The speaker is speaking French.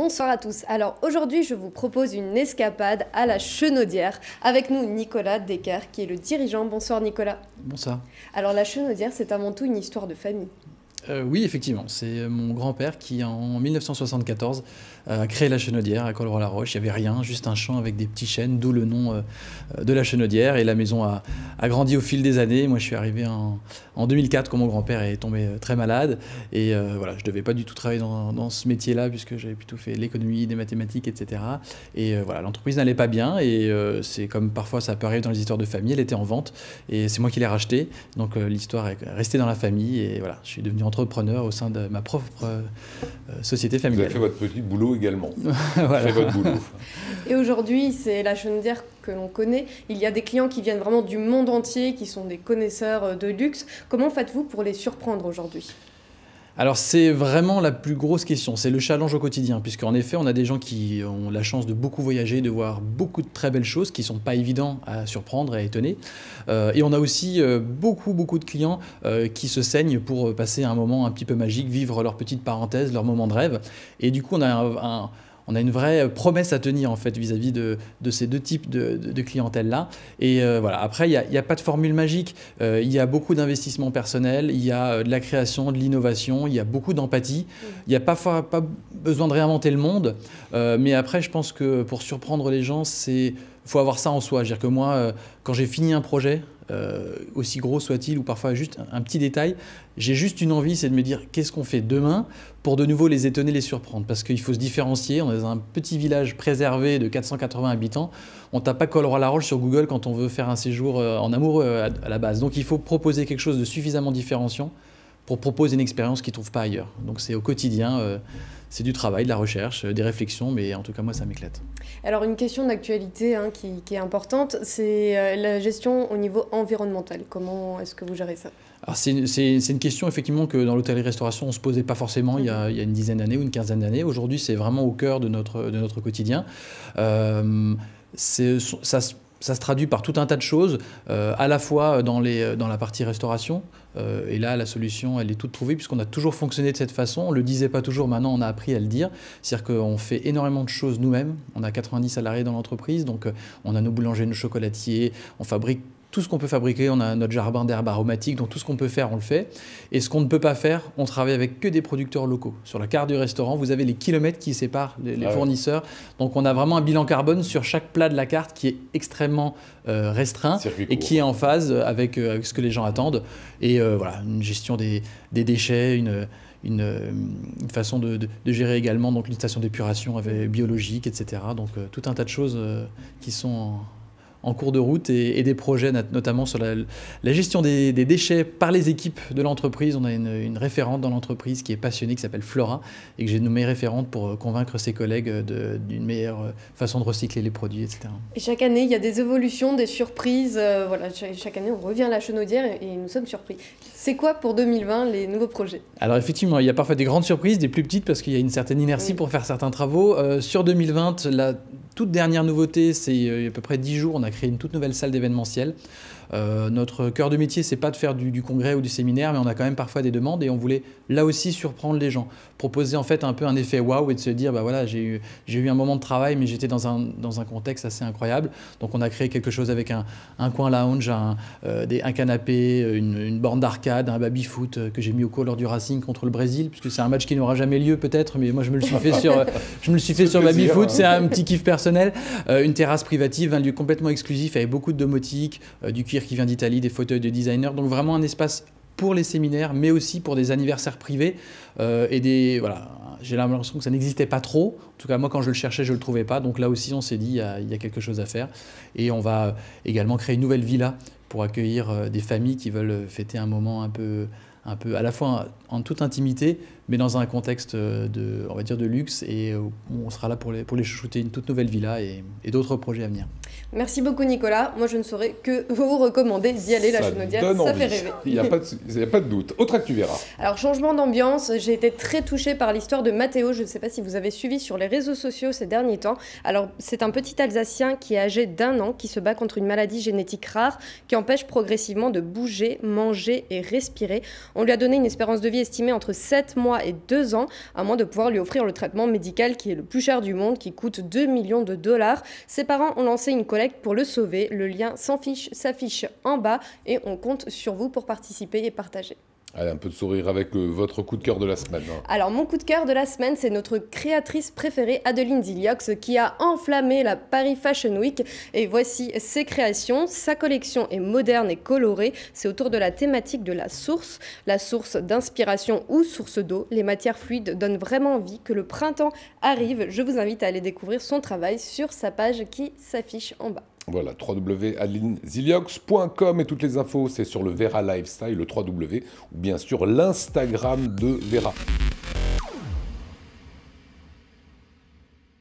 Bonsoir à tous. Alors aujourd'hui, je vous propose une escapade à la Chenaudière. Avec nous, Nicolas Decker, qui est le dirigeant. Bonsoir Nicolas. Bonsoir. Alors la Chenaudière, c'est avant tout une histoire de famille. Oui, effectivement. C'est mon grand-père qui, en 1974, a créé la Chenaudière à Colleroy-la-Roche. Il n'y avait rien, juste un champ avec des petits chênes, d'où le nom de la Chenaudière. Et la maison a grandi au fil des années. Moi, je suis arrivé en 2004 quand mon grand-père est tombé très malade. Et voilà, je ne devais pas du tout travailler dans ce métier-là, puisque j'avais plutôt fait l'économie, des mathématiques, etc. Et voilà, l'entreprise n'allait pas bien. Et c'est comme parfois ça peut arriver dans les histoires de famille. Elle était en vente et c'est moi qui l'ai rachetée. Donc l'histoire est restée dans la famille. Et voilà, je suis devenu entrepreneur au sein de ma propre société familiale. Vous avez fait votre petit boulot également. Voilà. Fait votre boulot. Et aujourd'hui, c'est la Chenaudière que l'on connaît. Il y a des clients qui viennent vraiment du monde entier, qui sont des connaisseurs de luxe. Comment faites-vous pour les surprendre aujourd'hui ? Alors c'est vraiment la plus grosse question, c'est le challenge au quotidien, puisqu'en effet on a des gens qui ont la chance de beaucoup voyager, de voir beaucoup de très belles choses qui ne sont pas évidents à surprendre et à étonner. Et on a aussi beaucoup de clients qui se saignent pour passer un moment un petit peu magique, vivre leur petite parenthèse, leur moment de rêve. Et du coup on a une vraie promesse à tenir en fait vis-à-vis de ces deux types de clientèle-là. Et voilà. Après, il n'y a pas de formule magique. Il y a beaucoup d'investissement personnel, il y a de la création, de l'innovation, il y a beaucoup d'empathie. Il n'y a pas besoin de réinventer le monde. Mais après, je pense que pour surprendre les gens, il faut avoir ça en soi. C'est-à-dire que moi, quand j'ai fini un projet, aussi gros soit-il, ou parfois juste un petit détail, j'ai juste une envie, c'est de me dire qu'est-ce qu'on fait demain pour de nouveau les étonner, les surprendre. Parce qu'il faut se différencier. On est dans un petit village préservé de 480 habitants. On ne tape pas Colleroy-la-Roche sur Google quand on veut faire un séjour en amoureux à la base. Donc il faut proposer quelque chose de suffisamment différenciant pour proposer une expérience qu'ils ne trouvent pas ailleurs. Donc c'est au quotidien, c'est du travail, de la recherche, des réflexions, mais en tout cas moi ça m'éclate. Alors une question d'actualité qui est importante, c'est la gestion au niveau environnemental. Comment est-ce que vous gérez ça ? Alors c'est une question effectivement que dans l'hôtellerie-restauration on ne se posait pas forcément il y a une dizaine d'années ou une quinzaine d'années. Aujourd'hui c'est vraiment au cœur de notre quotidien. Ça se traduit par tout un tas de choses, à la fois dans la partie restauration. Et là, la solution, elle est toute trouvée puisqu'on a toujours fonctionné de cette façon. On ne le disait pas toujours, maintenant on a appris à le dire. C'est-à-dire qu'on fait énormément de choses nous-mêmes. On a 90 salariés dans l'entreprise, donc on a nos boulangers, nos chocolatiers, on fabrique tout ce qu'on peut fabriquer, on a notre jardin d'herbes aromatiques, donc tout ce qu'on peut faire, on le fait. Et ce qu'on ne peut pas faire, on travaille avec que des producteurs locaux. Sur la carte du restaurant, vous avez les kilomètres qui séparent les fournisseurs. Donc on a vraiment un bilan carbone sur chaque plat de la carte qui est extrêmement restreint et qui est en phase avec ce que les gens attendent. Et voilà, une gestion des déchets, une façon de gérer également donc une station d'épuration biologique, etc. Donc tout un tas de choses qui sont en cours de route et des projets notamment sur la gestion des déchets par les équipes de l'entreprise. On a une référente dans l'entreprise qui est passionnée, qui s'appelle Flora, et que j'ai nommée référente pour convaincre ses collègues d'une meilleure façon de recycler les produits, etc. Et chaque année, il y a des évolutions, des surprises. Voilà, chaque année, on revient à la Chenaudière et nous sommes surpris. C'est quoi pour 2020 les nouveaux projets ? Alors effectivement, il y a parfois des grandes surprises, des plus petites parce qu'il y a une certaine inertie pour faire certains travaux. Sur 2020, la toute dernière nouveauté, c'est il y a à peu près 10 jours, on a créé une toute nouvelle salle d'événementiel. Notre cœur de métier, c'est pas de faire du congrès ou du séminaire, mais on a quand même parfois des demandes et on voulait là aussi surprendre les gens, proposer en fait un peu un effet waouh et de se dire bah voilà, j'ai eu un moment de travail, mais j'étais dans un contexte assez incroyable. Donc on a créé quelque chose avec un coin lounge, un canapé, une borne d'arcade, un baby-foot que j'ai mis au cours lors du Racing contre le Brésil, puisque c'est un match qui n'aura jamais lieu peut-être, mais moi je me le suis fait sur baby-foot, c'est un petit kiff personnel. Une terrasse privative, un lieu complètement exclusif avec beaucoup de domotique, du cuir qui vient d'Italie, des fauteuils de designer, donc vraiment un espace pour les séminaires, mais aussi pour des anniversaires privés voilà. J'ai l'impression que ça n'existait pas trop. En tout cas, moi, quand je le cherchais, je ne le trouvais pas. Donc là aussi, on s'est dit, il y a quelque chose à faire. Et on va également créer une nouvelle villa pour accueillir des familles qui veulent fêter un moment un peu à la fois en toute intimité, mais dans un contexte on va dire de luxe. Et on sera là pour les chouchouter, une toute nouvelle villa et d'autres projets à venir. Merci beaucoup Nicolas. Moi je ne saurais que vous recommander d'y aller, la Chenaudière, ça fait rêver. Il n'y a pas de doute. Autre actu Vera. Alors changement d'ambiance, j'ai été très touchée par l'histoire de Mathéo. Je ne sais pas si vous avez suivi sur les réseaux sociaux ces derniers temps. Alors c'est un petit Alsacien qui est âgé d'1 an, qui se bat contre une maladie génétique rare qui empêche progressivement de bouger, manger et respirer. On lui a donné une espérance de vie estimée entre 7 mois mois et 2 ans, à moins de pouvoir lui offrir le traitement médical qui est le plus cher du monde, qui coûte 2 millions de dollars. Ses parents ont lancé une collecte pour le sauver. Le lien s'affiche en bas et on compte sur vous pour participer et partager. Allez, un peu de sourire avec votre coup de cœur de la semaine. Alors, mon coup de cœur de la semaine, c'est notre créatrice préférée, Adeline Ziliox, qui a enflammé la Paris Fashion Week. Et voici ses créations. Sa collection est moderne et colorée. C'est autour de la thématique de la source d'inspiration ou source d'eau. Les matières fluides donnent vraiment envie que le printemps arrive. Je vous invite à aller découvrir son travail sur sa page qui s'affiche en bas. Voilà, www.adelineziliox.com et toutes les infos, c'est sur le Vera Lifestyle, le 3W, ou bien sûr l'Instagram de Vera.